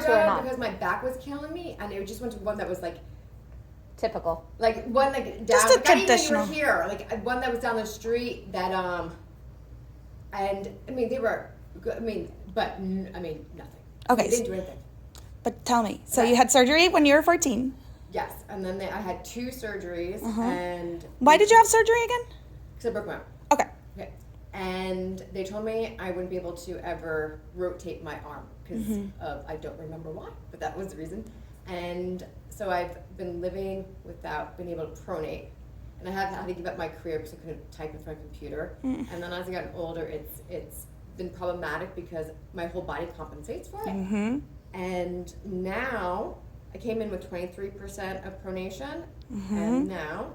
to or not? Because my back was killing me, and it just went to one that was like typical. Like one like down. Just a like, I didn't even traditional. know you were here. Like one that was down the street that and I mean they were good. I mean, but I mean nothing. Okay. They didn't do anything. But tell me, so Okay. you had surgery when you were 14. Yes, and then I had 2 surgeries, Uh-huh. and Why did you have surgery again? because I broke my arm. Okay. Okay, and they told me I wouldn't be able to ever rotate my arm because I don't remember why, but that was the reason. And so I've been living without being able to pronate, and I have had to give up my career because I couldn't type with my computer. And then as I got older, it's been problematic because my whole body compensates for it. Mm-hmm. And now I came in with 23% of pronation, Mm-hmm. and now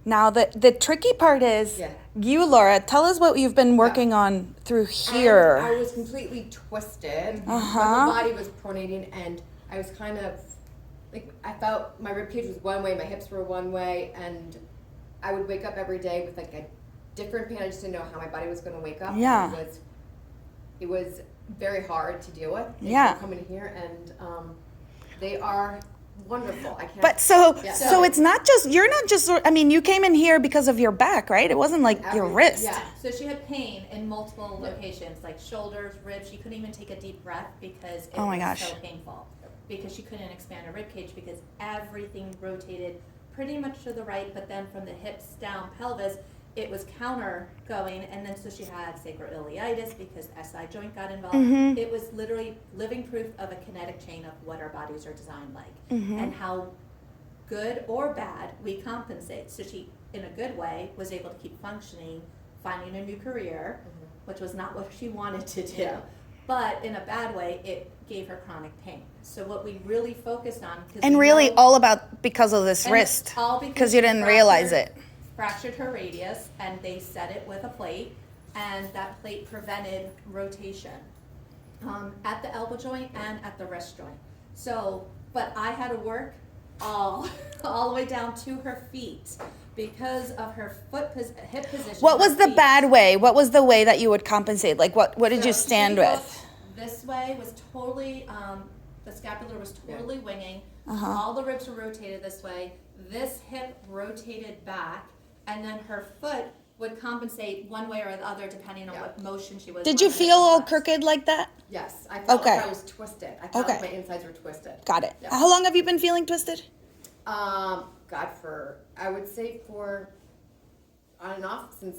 Now the tricky part is Yeah. you, Laura. Tell us what you've been working on through here. And I was completely twisted. My Uh-huh. whole body was pronating, and I was kind of like I felt my rib cage was one way, my hips were one way, and I would wake up every day with like a different pain. I just didn't know how my body was going to wake up. Yeah. It was very hard to deal with. Thank Yeah. you for coming here, and they are wonderful. I can't. But so Yeah. so it's not just you're not just. I mean, you came in here because of your back, right? It wasn't like your Everything, wrist. yeah. So she had pain in multiple locations, like shoulders, ribs. She couldn't even take a deep breath because it Oh my was gosh. so painful. Because she couldn't expand her rib cage because everything rotated pretty much to the right, but then from the hips down pelvis, it was counter going, and then so she had sacroiliitis because SI joint got involved. Mm-hmm. It was literally living proof of a kinetic chain of what our bodies are designed like, Mm-hmm. and how good or bad we compensate. So she, in a good way, was able to keep functioning, finding a new career, which was not what she wanted to do. Yeah. But in a bad way, it gave her chronic pain. So what we really focused on, 'cause And we really, know- all about because of this and wrist, it's all because you she didn't realize fractured- it. Fractured her radius, and they set it with a plate, and that plate prevented rotation at the elbow joint and at the wrist joint. So, but I had to work all the way down to her feet because of her hip position. What was her the feet. bad way? What was the way that you would compensate? Like what did you So stand she with? looked This way was totally, the scapular was totally winging. Uh-huh. All the ribs were rotated this way. This hip rotated back, and then her foot would compensate one way or the other depending on Yeah. what motion she was. Did you when her feel all hip was. crooked like that? Yes, I felt Okay. like I was twisted. I felt like Okay. my insides were twisted. Got it. Yeah. How long have you been feeling twisted? God, I would say for on and off since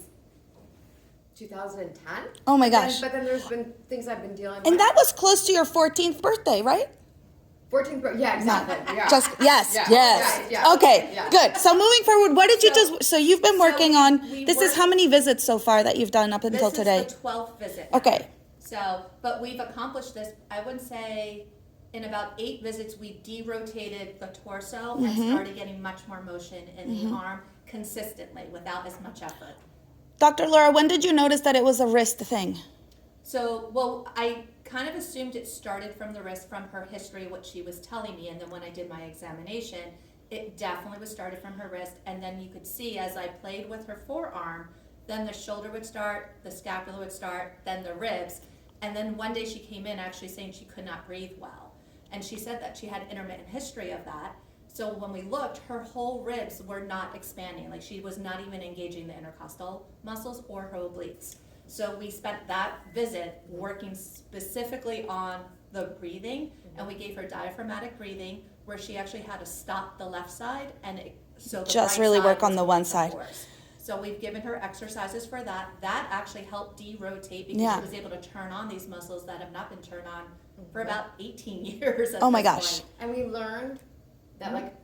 2010. Oh my But then- gosh. But then there's been things I've been dealing with. And that was close to your 14th birthday, right? 14th birthday. Yeah, exactly. Yeah. Just yes, Yeah. yes. Yeah, yeah. Okay, Yeah. good. So moving forward, what did you So- just? So you've been so working on. we This is worked- how many visits so far that you've done up until This today? is the 12th visit. Okay. So, but we've accomplished this, I would say, in about 8 visits, we derotated the torso and started getting much more motion in the arm consistently without as much effort. Dr. Laura, when did you notice that it was a wrist thing? So, well, I kind of assumed it started from the wrist from her history, what she was telling me, and then when I did my examination, it definitely was started from her wrist, and then you could see as I played with her forearm, then the shoulder would start, the scapula would start, then the ribs, and then one day she came in actually saying she could not breathe well, and she said that she had intermittent history of that. So when we looked, her whole ribs were not expanding, like she was not even engaging the intercostal muscles or her obliques. So we spent that visit working specifically on the breathing, and we gave her diaphragmatic breathing, where she actually had to stop the left side, and so the Just right really side work on was the one going side. force. So we've given her exercises for that. That actually helped de-rotate because Yeah. she was able to turn on these muscles that have not been turned on for about 18 years. At Oh my this gosh. point. And we learned that like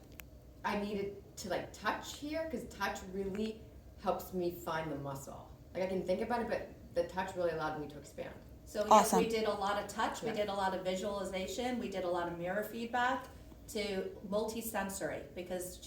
I needed to like touch here because touch really helps me find the muscle. Like I can think about it, but the touch really allowed me to expand. So yes, Awesome. we did a lot of touch, we Yeah. did a lot of visualization, we did a lot of mirror feedback to multi-sensory because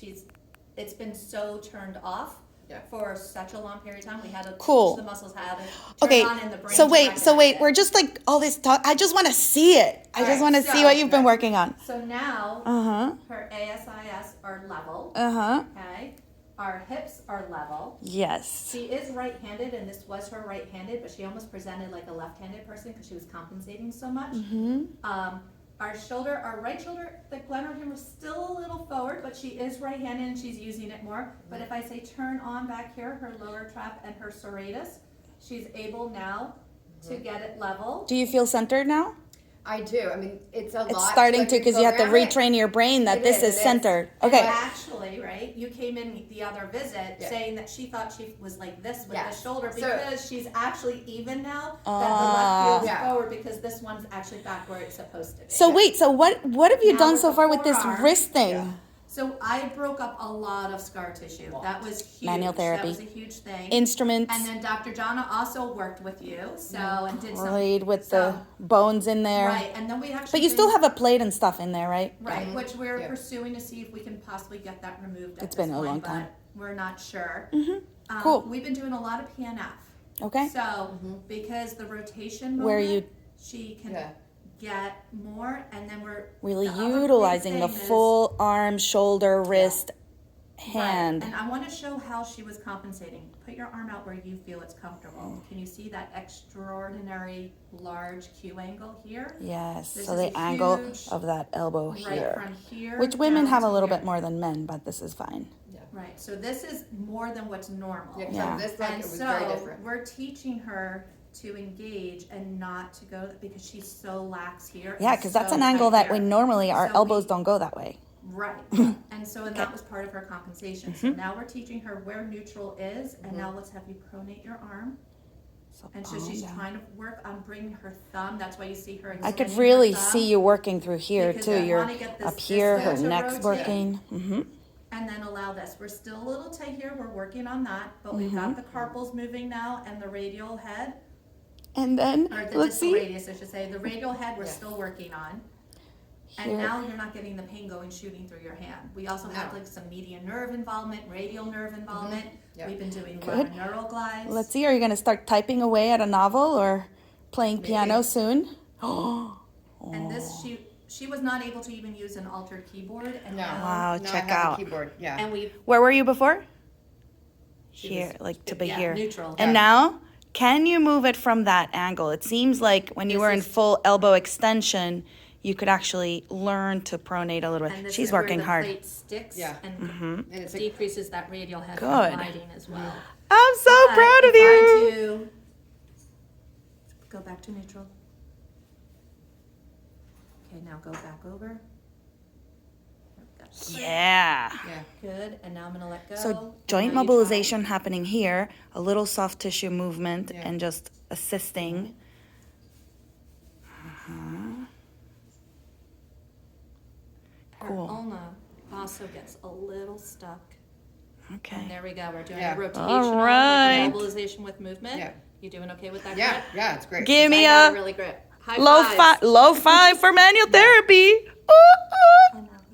it's been so turned off Yeah. for such a long period of time. We had to Cool. teach the muscles how to turn Okay. on in the brain. So to wait, recognize it. we're just like all this talk. I just want to see it. I just Alright, want to see so- what you've been working on. So now Uh-huh. her ASIS are level, Uh-huh. okay? Our hips are level. Yes. She is right-handed, and this was her right-handed, but she almost presented like a left-handed person because she was compensating so much. Mm-hmm. our right shoulder, the glenoid hammer is still a little forward, but she is right-handed and she's using it more. But if I say turn on back here, her lower trap and her serratus, she's able now to get it level. Do you feel centered now? I do. I mean, it's a lot. It's starting like, to, because you have to reprogram it. retrain your brain that It this is, is it is. centered. And Okay. actually, right, you came in the other visit Yeah. saying that she thought she was like this with Yes. the shoulder So- because she's actually even now, that the Ah. left feels Yeah. forward because this one's actually back where it's supposed to be. So wait, so what have you Now done with so the far with this forearm, wrist thing? yeah. So I broke up a lot of scar tissue. That was huge. Manual therapy. That was a huge thing. Instruments, And then Dr. Jana also worked with you, so and did some. played with so- the bones in there. Right, and then we actually. But you did- still have a plate and stuff in there, right? Right, which we're Yeah. pursuing to see if we can possibly get that removed. At It's this been a point, long time. but we're not sure. Cool. We've been doing a lot of PNF. Okay. So because the rotation Where movement, you she can Yeah. get more, and then we're really the other big utilizing the thing is- full arm, shoulder, wrist, Right, hand. and I want to show how she was compensating. Put your arm out where you feel it's comfortable. Can you see that extraordinary large Q angle here? Yes. This So is the a angle huge- of that elbow Right here, from here. which women down have a to little here. bit more than men, but this is fine. Right, so this is more than what's normal. Yeah, 'cause Yeah. on this leg, And it was so very different. we're teaching her to engage and not to go because she's so lax here. Yeah, and because that's so an angle tight that we here. normally our So elbows we- don't go that way. Right, and so and that was part of her compensation. So Mm-hmm. now we're teaching her where neutral is, and now let's have you pronate your arm. So And so palm she's down. trying to work on bringing her thumb. That's why you see her. I extending could her really thumb. see you working through here Because too. I You're wanna get this up here, her distance to neck's rotate. working. And then allow this. We're still a little tight here. We're working on that, but we've got the carpals moving now and the radial head, And then or the let's distal see. radius, I should say. The radial head we're Yeah. still working on. Here. And now you're not getting the pain going shooting through your hand. We also have No. like some median nerve involvement, radial nerve involvement. Yeah. We've been doing a lot Good. of neural glides. Let's see. Are you gonna start typing away at a novel or playing piano soon? And this she was not able to even use an altered keyboard, and No. now Wow, No, I check have a out. keyboard. Yeah. and we Where were you before? she Here, was- like to be yeah, here. neutral. And now, can you move it from that angle? It seems like when you This were in is- full elbow extension, you could actually learn to pronate a little And bit. this She's is where working the hard. plate sticks Yeah. and And it's like, decreases that radial head from Good. gliding as well. I'm so But proud of if you. I do- go back to neutral. Okay, now go back over. Yeah. yeah. Good, and now I'm gonna let go. So and joint now you mobilization happening here, a little soft tissue movement, Yeah. and just assisting. try. Cool. Her ulna also gets a little stuck. And Okay. there we go, we're doing Yeah. a rotational All right. with mobilization with movement. Yeah. You doing okay with that Yeah. grip? Yeah. It's great. Give me I got a really grip. High low fives. five, low five for manual therapy. Ooh, ooh. And